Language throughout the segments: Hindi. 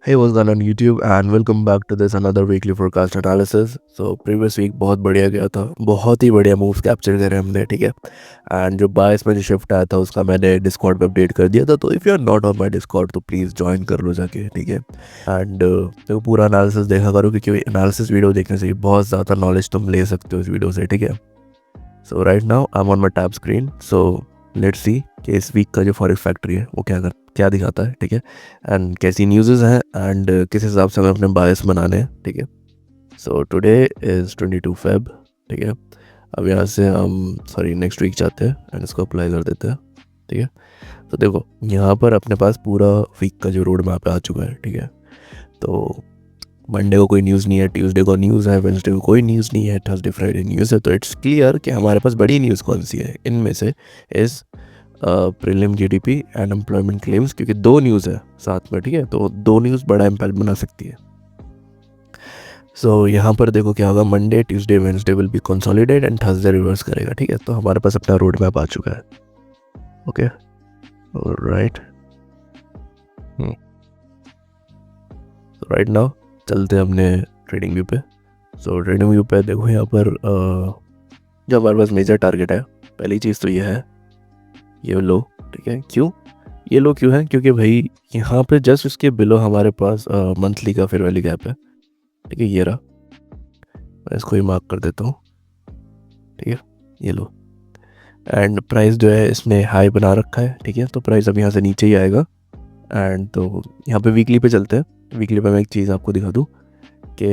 Hey, what's going on YouTube and welcome back to this another weekly forecast analysis. So previous week बहुत बढ़िया गया था, बहुत ही बढ़िया मूव्स कैप्चर करे हमने, ठीक है। एंड जो बायस में जो शिफ्ट आया था उसका मैंने डिस्कॉर्ड पे अपडेट कर दिया था, तो if you are not on my Discord तो प्लीज़ ज्वाइन कर लो जाके, ठीक है। एंड तो पूरा एनालिसिस देखा करो क्योंकि एनालिसिस वीडियो देखने से बहुत ज़्यादा नॉलेज तुम ले सकते हो इस वीडियो से, ठीक है। So right now I am on my tab screen, so let's see कि इस वीक का जो फॉरेक्स फैक्ट्री है वो क्या दिखाता है, ठीक है। एंड कैसी न्यूज़ हैं एंड किस हिसाब से हमें अपने बायस बनाने हैं, ठीक है। सो टुडे इज़ 22 फेब, ठीक है। अब यहाँ से हम नेक्स्ट वीक जाते हैं एंड इसको अप्लाई कर देते हैं, ठीक है। तो देखो यहाँ पर अपने पास पूरा वीक का जो रोड मैप आ चुका है, ठीक है। तो मंडे को कोई न्यूज़ नहीं है, ट्यूसडे को न्यूज़ है, वेंसडे को कोई न्यूज़ नहीं है, थर्सडे फ्राइडे न्यूज़ है। तो इट्स क्लियर कि हमारे पास बड़ी न्यूज़ कौन सी है इनमें से इस prelim GDP and employment claims, क्योंकि दो न्यूज़ है साथ में, ठीक है। तो दो न्यूज़ बड़ा इम्पैक्ट बना सकती है। सो यहाँ पर देखो क्या होगा, Monday Tuesday Wednesday will be consolidate and Thursday reverse करेगा, ठीक है। तो हमारे पास अपना रोड मैप आ चुका है, ओके राइट। राइट नाउ चलते हैं अपने ट्रेडिंग व्यू पे। सो ट्रेडिंग व्यू पे देखो यहाँ पर जो हमारे पास मेजर टारगेट है, पहली चीज़ तो ये है ये लो, ठीक है। क्यों ये लो क्यों है? क्योंकि भाई यहाँ पे जस्ट इसके बिलो हमारे पास मंथली का फेयर वैल्यू गैप है, ठीक है। ये रहा, मैं इसको ही मार्क कर देता हूँ, ठीक है। ये लो एंड प्राइस जो है इसने हाई बना रखा है, ठीक है। तो प्राइस अब यहाँ से नीचे ही आएगा। एंड तो यहाँ पे वीकली पे चलते हैं। वीकली पे मैं एक चीज़ आपको दिखा दूँ कि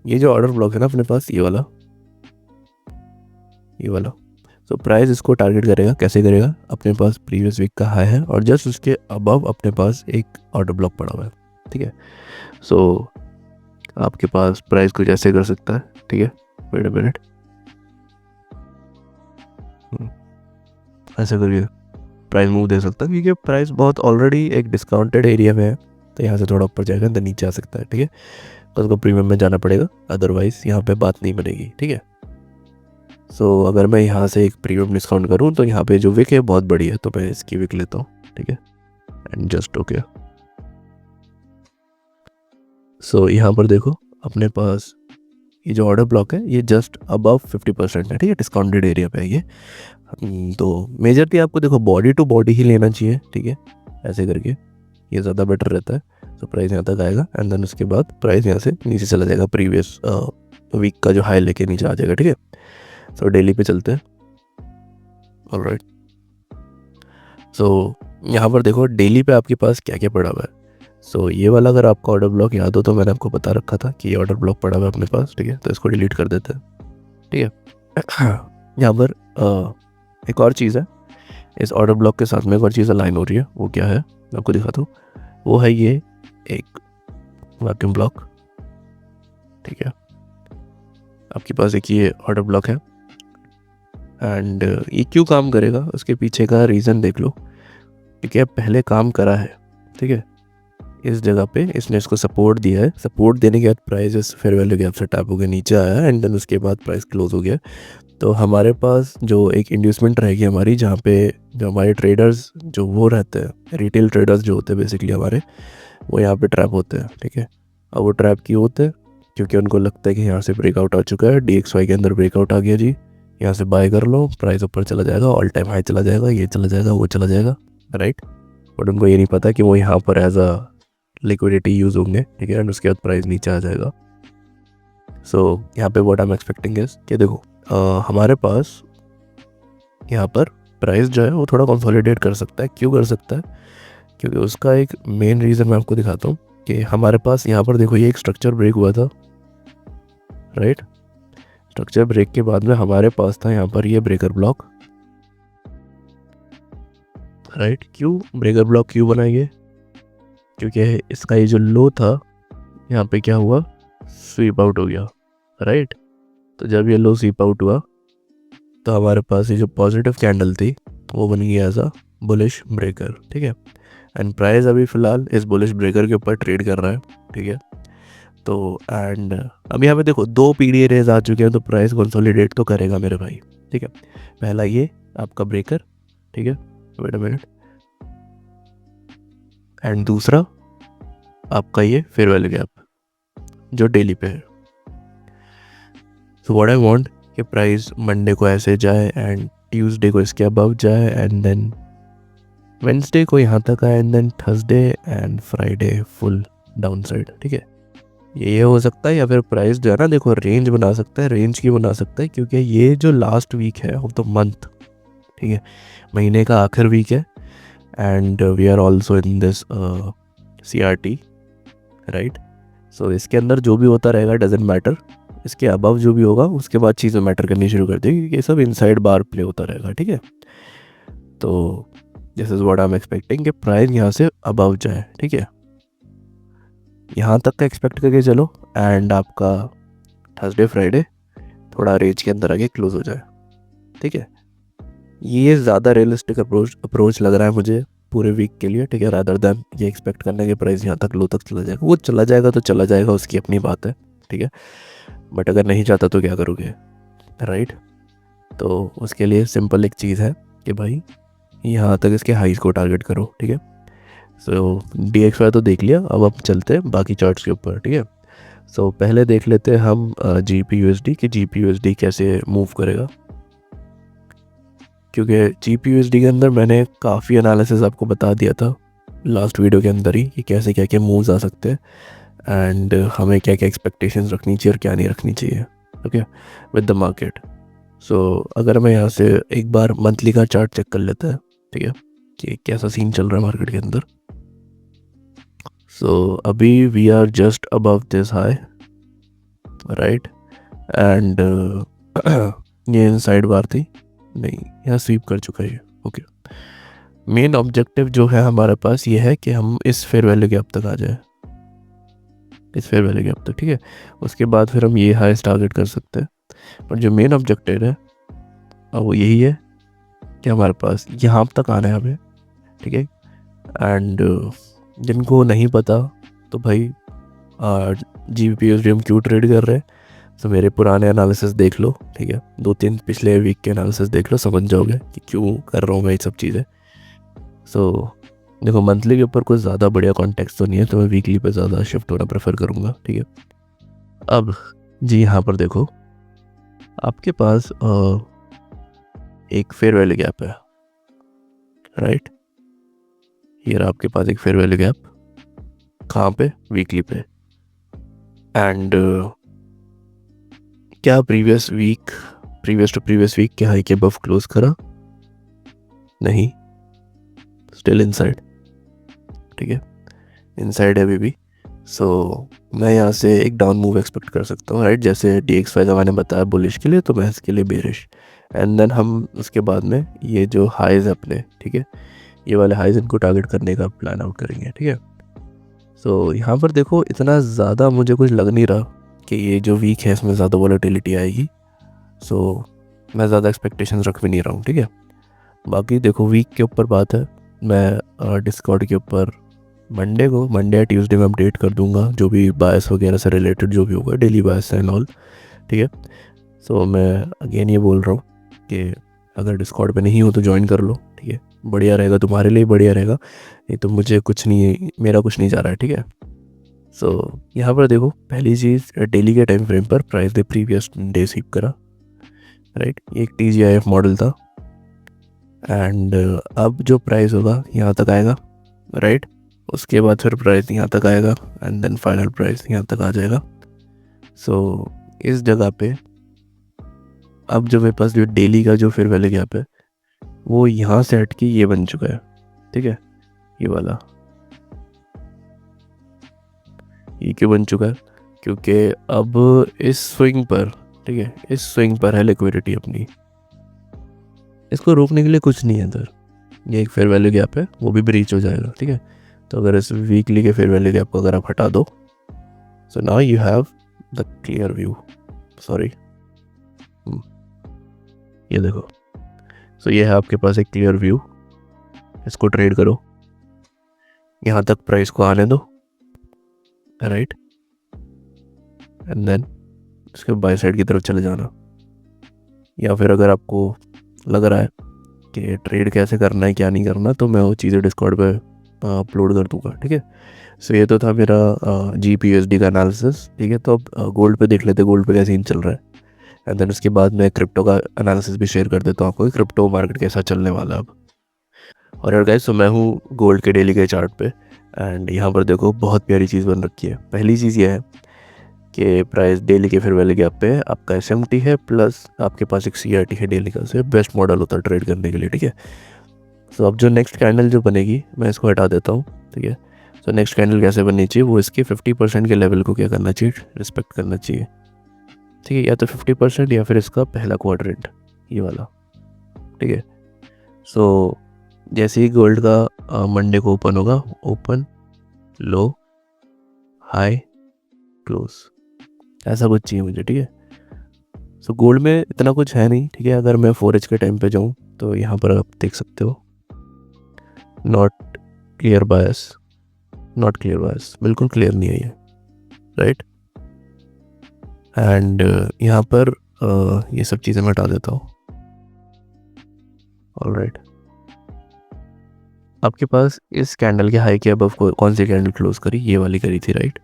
ये जो ऑर्डर ब्लॉक है ना अपने पास, ये वाला तो प्राइस इसको टारगेट करेगा। कैसे करेगा? अपने पास प्रीवियस वीक का हाई है और जस्ट उसके अबव अपने पास एक ऑर्डर ब्लॉक पड़ा हुआ है, ठीक है। सो आपके पास प्राइस कुछ ऐसे कर सकता है, ठीक है। वेट अ मिनट, ऐसे करके प्राइस मूव दे सकता है क्योंकि प्राइस बहुत ऑलरेडी एक डिस्काउंटेड एरिया में है। तो यहाँ से थोड़ा ऊपर जाएगा तो नीचे आ सकता है, ठीक है। तो उसको प्रीमियम में जाना पड़ेगा, अदरवाइज यहाँ पे बात नहीं बनेगी, ठीक है। सो अगर मैं यहाँ से एक प्रीमियम डिस्काउंट करूँ तो यहाँ पे जो विक है बहुत बड़ी है, तो मैं इसकी विक लेता हूँ, ठीक है। And just okay. सो यहाँ पर देखो अपने पास ये जो ऑर्डर ब्लॉक है ये जस्ट अबव 50% है, ठीक है। डिस्काउंटेड एरिया पे है ये। तो मेजरली आपको देखो बॉडी टू बॉडी ही लेना चाहिए, ठीक है। ऐसे करके ये ज़्यादा बेटर रहता है। तो प्राइस यहाँ तक आएगा एंड देन उसके बाद प्राइस यहाँ से नीचे चला जाएगा, प्रीवियस वीक का जो हाई लेके नीचे आ जाएगा, ठीक है। सो डेली पे चलते हैं, ऑलराइट। सो यहाँ पर देखो डेली पे आपके पास क्या क्या पड़ा हुआ है। सो ये वाला अगर आपका ऑर्डर ब्लॉक याद हो तो मैंने आपको बता रखा था कि ये ऑर्डर ब्लॉक पड़ा हुआ है अपने पास, ठीक है। तो इसको डिलीट कर देते हैं, ठीक है। यहाँ पर एक और चीज़ है, इस ऑर्डर ब्लॉक के साथ में एक और चीज़ अलाइन हो रही है। वो क्या है मैं आपको दिखाता हूँ। वो है ये एक वैक्यूम ब्लॉक, ठीक है। आपके पास एक ये ऑर्डर ब्लॉक है एंड ये क्यों काम करेगा उसके पीछे का रीज़न देख लो, क्योंकि अब पहले काम करा है, ठीक है। इस जगह पे इसने इसको सपोर्ट दिया है। सपोर्ट देने के बाद प्राइस इस फेयर वैल्यू गैप से टैप होकर नीचे आया एंड देन उसके बाद प्राइस क्लोज हो गया। तो हमारे पास जो एक इंड्यूसमेंट रहेगी हमारी, जहाँ पे जो हमारे ट्रेडर्स जो वो रहते हैं, रिटेल ट्रेडर्स जो होते हैं बेसिकली हमारे, वो यहाँ पे ट्रैप होते हैं, ठीक है। और वो ट्रैप क्यों होते हैं? क्योंकि उनको लगता है कि यहाँ से ब्रेकआउट आ चुका है, DXY के अंदर ब्रेकआउट आ गया जी, यहाँ से बाय कर लो, प्राइस ऊपर चला जाएगा, ऑल टाइम हाई चला जाएगा, ये चला जाएगा, वो चला जाएगा, राइट। बट उनको ये नहीं पता कि वो यहाँ पर एज अ लिक्विडिटी यूज़ होंगे, ठीक है। एंड उसके बाद प्राइस नीचे आ जाएगा। सो यहाँ पे what I am expecting is कि देखो हमारे पास यहाँ पर प्राइस जो है वो थोड़ा कंसोलिडेट कर सकता है। क्यों कर सकता है? क्योंकि उसका एक मेन रीज़न मैं आपको दिखाता हूँ कि हमारे पास यहाँ पर देखो ये एक स्ट्रक्चर ब्रेक हुआ था, राइट। स्ट्रक्चर ब्रेक के बाद में हमारे पास था यहाँ पर ये ब्रेकर ब्लॉक, राइट। क्यों ब्रेकर ब्लॉक क्यों बनाइए? क्योंकि इसका ये जो लो था यहाँ पे क्या हुआ, स्वीप आउट हो गया, राइट। तो जब ये लो स्वीप आउट हुआ तो हमारे पास ये जो पॉजिटिव कैंडल थी वो बन गई एज अ बुलिश ब्रेकर, ठीक है। एंड प्राइस अभी फ़िलहाल इस बुलिश ब्रेकर के ऊपर ट्रेड कर रहा है, ठीक है। तो एंड अब यहाँ पे देखो दो पीडीए रेज आ चुके हैं, तो प्राइस कंसोलिडेट तो करेगा मेरे भाई, ठीक है। पहला ये आपका ब्रेकर, ठीक है, वेट अ मिनट। एंड दूसरा आपका ये फेयर वैल्यू गैप जो डेली पे है। सो व्हाट आई वांट कि प्राइस मंडे को ऐसे जाए एंड ट्यूसडे को इसके अबव जाए एंड देन वेंसडे को यहाँ तक आए and then Thursday and Friday full down side. ठीक है, ये हो सकता है, या फिर प्राइस जो है ना देखो रेंज बना सकता है। रेंज की बना सकता है क्योंकि ये जो लास्ट वीक है ऑफ द मंथ, ठीक है, महीने का आखिर वीक है and we are also in this CRT, right. So इसके अंदर जो भी होता रहेगा डजेंट मैटर, इसके अबव जो भी होगा उसके बाद चीज़ें मैटर करनी शुरू कर देगी क्योंकि ये सब इनसाइड बार प्ले होता रहेगा। ठीक है, तो this is what I am expecting कि प्राइस यहाँ से अबव जाए। ठीक है, यहाँ तक का एक्सपेक्ट करके चलो एंड आपका थर्सडे फ्राइडे थोड़ा रेंज के अंदर आके क्लोज हो जाए। ठीक है, ये ज़्यादा रियलिस्टिक अप्रोच लग रहा है मुझे पूरे वीक के लिए। ठीक है, रादर देन ये एक्सपेक्ट करने के प्राइस यहाँ तक लो तक चला जाएगा। वो चला जाएगा तो चला जाएगा, उसकी अपनी बात है। ठीक है, बट अगर नहीं चाहता तो क्या करोगे, राइट। तो उसके लिए सिंपल एक चीज़ है कि भाई यहाँ तक इसके हाइज को टारगेट करो। ठीक है, सो DXY तो देख लिया, अब हम चलते हैं बाकी चार्ट्स के ऊपर। ठीक है, सो पहले देख लेते हैं हम GPUSD कि GPUSD कैसे मूव करेगा, क्योंकि GPUSD के अंदर मैंने काफ़ी एनालिसिस आपको बता दिया था लास्ट वीडियो के अंदर ही कि कैसे क्या क्या मूव्स आ सकते हैं एंड हमें क्या क्या एक्सपेक्टेशंस रखनी चाहिए और क्या नहीं रखनी चाहिए। Okay, with the market. So अगर मैं यहाँ से एक बार मंथली का चार्ट चेक कर लेता है, ठीक है, कि कैसा सीन चल रहा है मार्केट के अंदर। सो अभी we are just above this high, right, and ये इनसाइड बार थी, नहीं यहाँ स्वीप कर चुका है। ओके, मेन ऑब्जेक्टिव जो है हमारे पास ये है कि हम इस फेयर वैल्यू गैप तक आ जाए, इस फेयर वैल्यू गैप तक। ठीक है, उसके बाद फिर हम ये हाईस टारगेट कर सकते हैं, पर जो मेन ऑब्जेक्टिव है वो यही है कि हमारे पास यहाँ तक आना है हमें। ठीक है, एंड जिनको नहीं पता तो भाई GPUSD हम क्यों ट्रेड कर रहे हैं, तो मेरे पुराने एनालिसिस देख लो। ठीक है, 2-3 पिछले वीक के एनालिसिस देख लो, समझ जाओगे कि क्यों कर रहा हूँ मैं ये सब चीज़ें। सो देखो मंथली के ऊपर कुछ ज़्यादा बढ़िया कॉन्टेक्स्ट तो नहीं है, तो मैं वीकली पे ज़्यादा शिफ्ट होना प्रेफर करूँगा। ठीक है, अब जी यहाँ पर देखो आपके पास एक फेयर वैल्यू गैप है, राइट। ये रहा आपके पास एक फेयर वैल्यू गैप, कहाँ पे, वीकली पे। एंड क्या प्रीवियस टू प्रीवियस वीक के हाई के अबव क्लोज करा, नहीं, स्टिल इनसाइड। ठीक है, इनसाइड है अभी भी। सो मैं यहाँ से एक डाउन मूव एक्सपेक्ट कर सकता हूँ, राइट। जैसे DXY का मैंने बताया बुलिश के लिए, तो मैं इसके लिए बेरिश। एंड देन हम उसके बाद में ये जो हाइज है अपने, ठीक है, ये वाले हाइज इनको टारगेट करने का प्लान आउट करेंगे। ठीक है, सो यहाँ पर देखो इतना ज़्यादा मुझे कुछ लग नहीं रहा कि ये जो वीक है इसमें ज़्यादा वॉलेटिलिटी आएगी। सो मैं ज़्यादा एक्सपेक्टेशंस रख भी नहीं रहा हूँ। ठीक है, बाकी देखो वीक के ऊपर बात है, मैं डिस्कॉर्ड के ऊपर मंडे या ट्यूसडे में अपडेट कर दूंगा जो भी बायस वगैरह से रिलेटेड जो भी होगा, डेली बायस एंड ऑल। ठीक है, सो मैं अगेन ये बोल रहा हूँ कि अगर डिस्कॉर्ड पे नहीं हो तो ज्वाइन कर लो। ठीक है, बढ़िया रहेगा, तुम्हारे लिए बढ़िया रहेगा, नहीं तो मुझे कुछ नहीं, मेरा कुछ नहीं जा रहा है। ठीक है, सो यहाँ पर देखो पहली चीज़, डेली के टाइम फ्रेम पर प्राइस ने प्रीवियस डे स्वीप करा, राइट। ये एक TGIF मॉडल था एंड अब जो प्राइस होगा यहाँ तक आएगा, राइट। उसके बाद फिर प्राइस यहाँ तक आएगा एंड देन फाइनल प्राइस यहाँ तक आ जाएगा। सो इस जगह पे अब जो मेरे पास जो डेली का जो फिर वैल्यू गैप है वो यहाँ से हट के ये बन चुका है। ठीक है, ये वाला, ये क्यों बन चुका है, क्योंकि अब इस स्विंग पर, ठीक है, इस स्विंग पर है लिक्विडिटी अपनी, इसको रोकने के लिए कुछ नहीं है इधर। ये एक फेयर वैल्यू गैप है, वो भी ब्रीच हो जाएगा। ठीक है, तो अगर इस वीकली के फेयर वैल्यू गैप को अगर आप हटा दो, so now you have the clear view. Sorry, ये देखो, सो ये है आपके पास एक क्लियर व्यू। इसको ट्रेड करो, यहाँ तक प्राइस को आने दो, राइट, एंड देन इसके बाय साइड की तरफ चले जाना। या फिर अगर आपको लग रहा है कि ट्रेड कैसे करना है क्या नहीं करना, तो मैं वो चीज़ें डिस्कॉर्ड पे अपलोड कर दूंगा, ठीक है। सो ये तो था मेरा GBP/USD का एनालिसिस, ठीक है। तो अब गोल्ड पे देख लेते हैं, गोल्ड पे क्या सीन चल रहा है, एंड देन उसके बाद मैं क्रिप्टो का एनालिसिस भी शेयर कर देता हूँ आपको, क्रिप्टो मार्केट कैसा चलने वाला है अब। और यार गाइस, तो मैं हूँ गोल्ड के डेली के चार्ट पे, एंड यहाँ पर देखो बहुत प्यारी चीज़ बन रखी है। पहली चीज़ ये है कि प्राइस डेली के फिर वैल्यू गैप पे आपका SMT है, प्लस आपके पास एक CRT है डेली का, से बेस्ट मॉडल होता है ट्रेड करने के लिए, ठीक है। सो अब जो नेक्स्ट कैंडल जो बनेगी मैं इसको हटा देता हूँ, ठीक है। सो नेक्स्ट कैंडल कैसे बननी चाहिए, वो इसके 50% के लेवल को क्या करना चाहिए, रिस्पेक्ट करना चाहिए, ठीक है। या तो 50% या फिर इसका पहला क्वाड्रेंट, ये वाला, ठीक है। सो जैसे ही गोल्ड का मंडे को ओपन होगा, ओपन, लो, हाई, क्लोज, ऐसा कुछ चाहिए मुझे, ठीक है। सो गोल्ड में इतना कुछ है नहीं, ठीक है। अगर मैं 4H के टाइम पे जाऊँ तो यहाँ पर आप देख सकते हो, not clear bias, not clear bias, बिल्कुल क्लियर नहीं है ये, राइट। एंड यहाँ पर ये सब चीज़ें मैं हटा देता हूँ, ऑलराइट। आपके पास इस कैंडल के हाई के अबव कौन सी कैंडल क्लोज करी, ये वाली करी थी, राइट।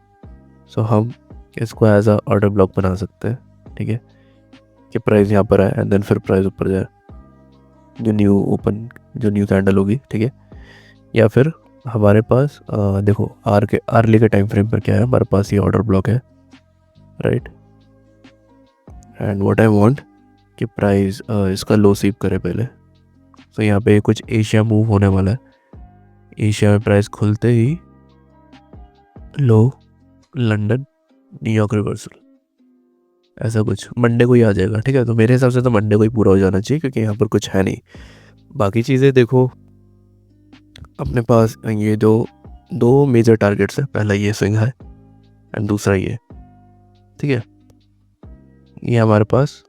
सो हम इसको एज अ ऑर्डर ब्लॉक बना सकते हैं, ठीक है, कि प्राइस यहाँ पर आए एंड देन फिर प्राइस ऊपर जाए, जो न्यू कैंडल होगी, ठीक है। या फिर हमारे पास देखो आर्ली के टाइम फ्रेम पर क्या है, हमारे पास ये ऑर्डर ब्लॉक है, right. And what I want कि प्राइस इसका लो स्वीप करे पहले। सो यहाँ पे कुछ एशिया मूव होने वाला है, एशिया में प्राइस खुलते ही लो, लंदन, न्यूयॉर्क रिवर्सल, ऐसा कुछ मंडे को ही आ जाएगा, ठीक है। तो मेरे हिसाब से तो मंडे को ही पूरा हो जाना चाहिए, क्योंकि यहाँ पर कुछ है नहीं। बाकी चीज़ें देखो, अपने पास ये जो दो मेजर टारगेट्स है, पहला ये स्विंग है एंड दूसरा ये, ठीक है। ये हमारे पास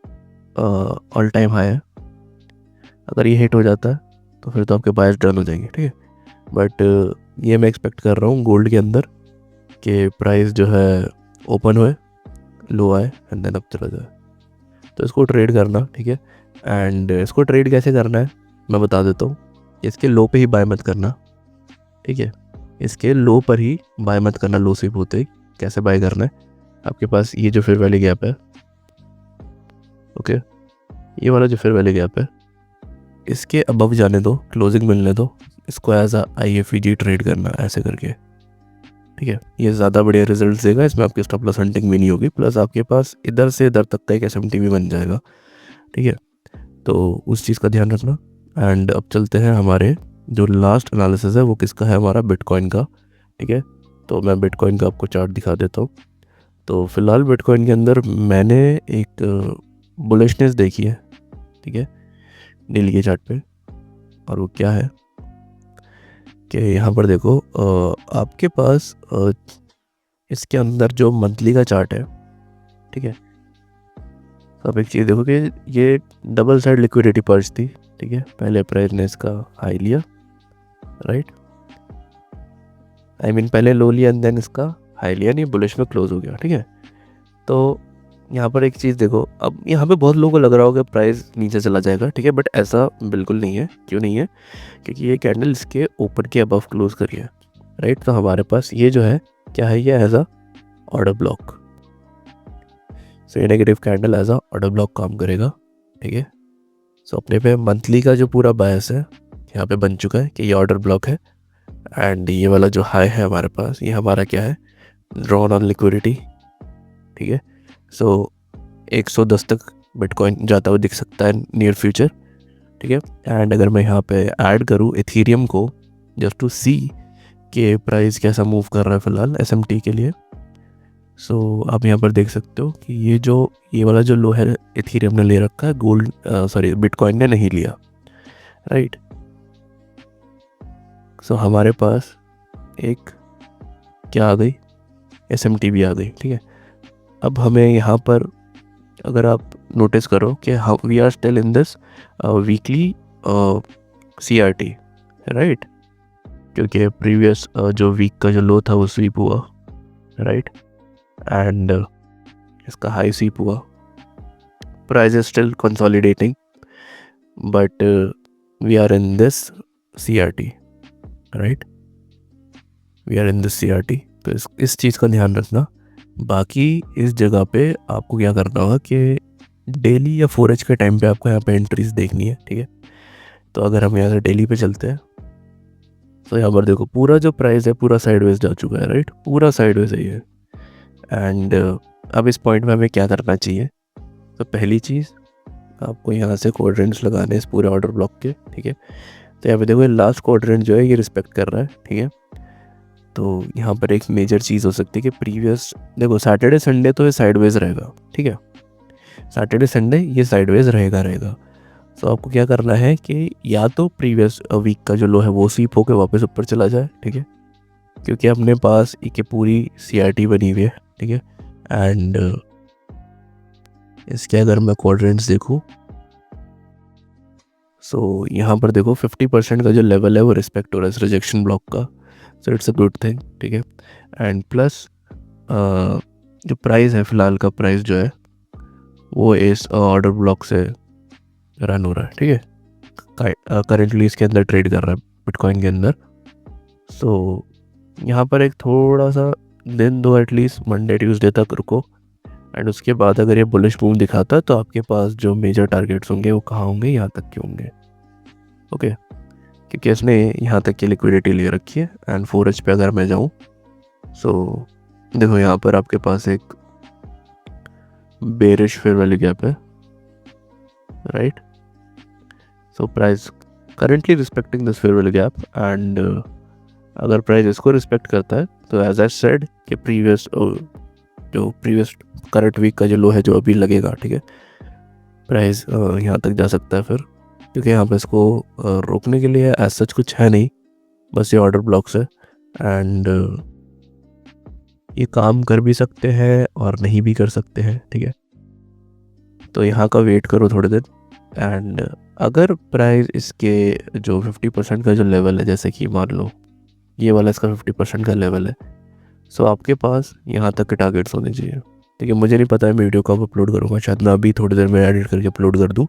ऑल टाइम हाई है, अगर ये हिट हो जाता है तो फिर तो आपके बायस डन हो जाएंगे, ठीक है। बट ये मैं एक्सपेक्ट कर रहा हूँ गोल्ड के अंदर कि प्राइस जो है ओपन हुए, लो आए एंड देन अप चला जाए, तो इसको ट्रेड करना, ठीक है। एंड इसको ट्रेड कैसे करना है मैं बता देता हूँ। इसके लो पे ही बाय मत करना, ठीक है। इसके लो पर ही बाय मत करना, लो स्वीप होते ही। कैसे बाय करना है, आपके पास ये जो फेयर वैल्यू गैप है, ओके, ये वाला जो फेयर वैल्यू गैप है, इसके अबव जाने दो, क्लोजिंग मिलने दो, इसको एज अ IFEG ट्रेड करना, ऐसे करके, ठीक है। ये ज़्यादा बढ़िया रिजल्ट देगा, इसमें आपकी स्टॉप लॉस हंटिंग भी नहीं होगी, प्लस आपके पास इधर से इधर तक का एक SMT भी बन जाएगा, ठीक है। तो उस चीज़ का ध्यान रखना। एंड अब चलते हैं, हमारे जो लास्ट एनालिसिस है वो किसका है, हमारा बिटकॉइन का, ठीक है। तो मैं बिटकॉइन का आपको चार्ट दिखा देता हूँ। तो फिलहाल बिटकॉइन के अंदर मैंने एक बुलिशनेस देखी है, ठीक है, डेली के चार्ट पे। और वो क्या है कि यहाँ पर देखो, आपके पास इसके अंदर जो मंथली का चार्ट है, ठीक है। तो आप एक चीज़ देखो कि ये डबल साइड लिक्विडिटी पर्च थी, ठीक है। पहले प्राइस ने इसका हाई लिया, राइट, आई मीन पहले लो लिया एंड देन इसका हाई लिया, नहीं बुलिश में क्लोज हो गया, ठीक है। तो यहाँ पर एक चीज़ देखो, अब यहाँ पे बहुत लोगों को लग रहा होगा प्राइस नीचे चला जाएगा, ठीक है, बट ऐसा बिल्कुल नहीं है। क्यों नहीं है, क्योंकि ये कैंडल इसके ऊपर के अबव क्लोज करी है, राइट। तो हमारे पास ये जो है क्या है, ये as a order block. So ये negative candle as a order block काम करेगा, ठीक है। सो अपने पे मंथली का जो पूरा बायस है यहाँ पे बन चुका है कि ये ऑर्डर ब्लॉक है। एंड ये वाला जो हाई है हमारे पास, ये हमारा क्या है, ड्रॉन ऑन लिक्विडिटी, ठीक है। सो 110 तक बिटकॉइन जाता हुआ दिख सकता है नियर फ्यूचर, ठीक है। एंड अगर मैं यहाँ पे ऐड करूँ इथीरियम को, जस्ट टू सी कि प्राइस कैसा मूव कर रहा है फिलहाल SMT के लिए। सो आप यहाँ पर देख सकते हो कि ये वाला जो लो है इथीरियम ने ले रखा है, बिटकॉइन ने नहीं लिया, राइट। सो हमारे पास एक क्या आ गई, SMT भी आ गई, ठीक है। अब हमें यहाँ पर अगर आप नोटिस करो कि we are still in this weekly CRT, right, क्योंकि प्रीवियस जो वीक का जो लो था वो स्वीप हुआ, राइट, एंड इसका हाई स्वीप हुआ। Price is still consolidating, but we are in this CRT, right. We are in this CRT। तो इस चीज़ का ध्यान रखना। बाकी इस जगह पे आपको क्या करना होगा कि डेली या 4H के टाइम पे आपको यहाँ पे एंट्रीज देखनी है, ठीक है। तो अगर हम यहाँ से डेली पे चलते हैं तो यहाँ पर देखो पूरा जो प्राइस है पूरा साइडवेज जा चुका है, राइट, पूरा साइडवेज है ये। एंड अब इस पॉइंट में हमें क्या करना चाहिए? तो पहली चीज़ आपको यहाँ से क्वाड्रेंट्स लगाने इस पूरे ऑर्डर ब्लॉक के, ठीक है। तो यहाँ पे देखो ये लास्ट क्वाड्रेंट जो है ये रिस्पेक्ट कर रहा है, ठीक है। तो यहाँ पर एक मेजर चीज़ हो सकती है कि प्रीवियस देखो सैटरडे संडे तो ये साइडवेज रहेगा, ठीक है। सैटरडे संडे ये साइडवेज रहेगा। तो आपको क्या करना है कि या तो प्रीवियस वीक का जो लो है वो स्वीप होकर वापस ऊपर चला जाए, ठीक है, क्योंकि अपने पास एक पूरी CRT बनी हुई है, ठीक है। एंड इसके अगर मैं क्वाड्रेंट्स देखूँ सो यहाँ पर देखो 50% का जो लेवल है वो रिस्पेक्ट हो रहा है रिजेक्शन ब्लॉक का। So it's a good thing, ठीक है। एंड प्लस जो प्राइस है फ़िलहाल का प्राइस जो है वो इस ऑर्डर ब्लॉक से रन हो रहा है, ठीक है। करेंटली इसके अंदर ट्रेड कर रहा है बिटकॉइन के अंदर। सो यहाँ पर एक थोड़ा सा दिन दो एटलीस्ट मंडे ट्यूसडे तक रुको। एंड उसके बाद अगर ये बुलिश मूव दिखाता है तो आपके पास जो मेजर टारगेट्स होंगे वो कहाँ होंगे? यहाँ तक के होंगे, ओके। क्योंकि इसने यहाँ तक की लिक्विडिटी ले रखी है। एंड 4H पे अगर मैं जाऊँ सो देखो यहाँ पर आपके पास एक बेरिश फेयर वैल्यू गैप है, right. So price currently respecting this fair value gap. And अगर प्राइस इसको रिस्पेक्ट करता है तो एज आई सेड कि प्रीवियस करंट वीक का जो लो है जो अभी लगेगा, ठीक है, प्राइस यहाँ तक जा सकता है फिर, क्योंकि यहाँ पे इसको रोकने के लिए एज सच कुछ है नहीं, बस ये ऑर्डर ब्लॉक्स है। एंड ये काम कर भी सकते हैं और नहीं भी कर सकते हैं, ठीक है। तो यहाँ का वेट करो थोड़े दिन। एंड अगर प्राइस इसके जो 50% का जो लेवल है, जैसे कि मान लो ये वाला इसका 50% का लेवल है, सो आपके पास यहाँ तक के टारगेट्स होने चाहिए, ठीक है। मुझे नहीं पता है मैं वीडियो कब अपलोड करूँगा, शायद मैं अभी थोड़ी देर में एडिट करके अपलोड कर दूँ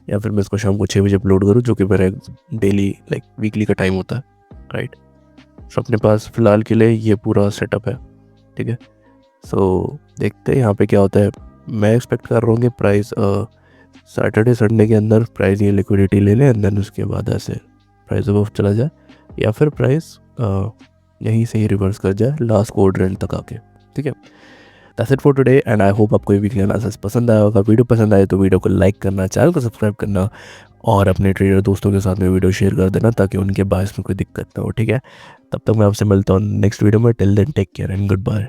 या फिर मैं इसको शाम को 6 बजे अपलोड करूँ, जो कि मेरा डेली लाइक वीकली का टाइम होता है, राइट। सो अपने पास फ़िलहाल के लिए ये पूरा सेटअप है, ठीक है। सो देखते हैं यहाँ पे क्या होता है। मैं एक्सपेक्ट कर रहा हूँ कि प्राइस सैटरडे संडे के अंदर प्राइस ये लिक्विडिटी ले ले एंड देन उसके बाद ऐसे प्राइस अबव चला जाए, या फिर प्राइस यहीं से ही रिवर्स कर जाए लास्ट क्वाड्रेंट तक आके, ठीक है। That's it for today and I hope आपको ये वीडियो एनालिसिस पसंद आया होगा। वीडियो पसंद आए तो वीडियो को लाइक करना, चैनल को सब्सक्राइब करना और अपने ट्रेडर दोस्तों के साथ में वीडियो शेयर कर देना ताकि उनके बायस में कोई दिक्कत ना हो, ठीक है। तब तक मैं आपसे मिलता हूँ नेक्स्ट वीडियो में। Till then take care and good bye.